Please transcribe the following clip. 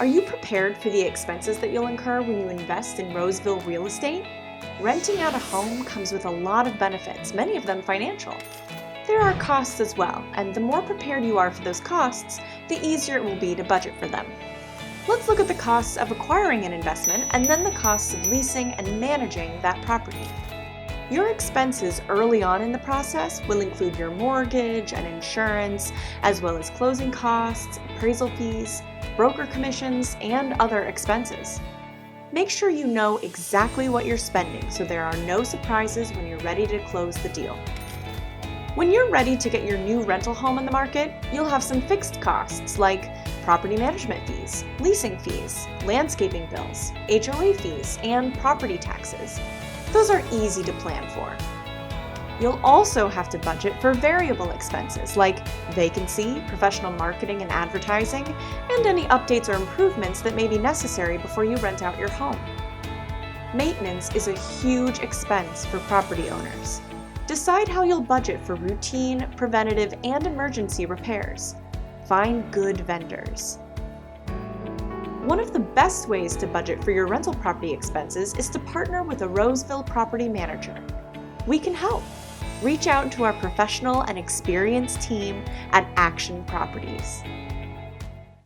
Are you prepared for the expenses that you'll incur when you invest in Roseville real estate? Renting out a home comes with a lot of benefits, many of them financial. There are costs as well, and the more prepared you are for those costs, the easier it will be to budget for them. Let's look at the costs of acquiring an investment and then the costs of leasing and managing that property. Your expenses early on in the process will include your mortgage and insurance, as well as closing costs, appraisal fees, broker commissions, and other expenses. Make sure you know exactly what you're spending so there are no surprises when you're ready to close the deal. When you're ready to get your new rental home on the market, you'll have some fixed costs like property management fees, leasing fees, landscaping bills, HOA fees, and property taxes. Those are easy to plan for. You'll also have to budget for variable expenses like vacancy, professional marketing and advertising, and any updates or improvements that may be necessary before you rent out your home. Maintenance is a huge expense for property owners. Decide how you'll budget for routine, preventative, and emergency repairs. Find good vendors. One of the best ways to budget for your rental property expenses is to partner with a Roseville property manager. We can help. Reach out to our professional and experienced team at Action Properties.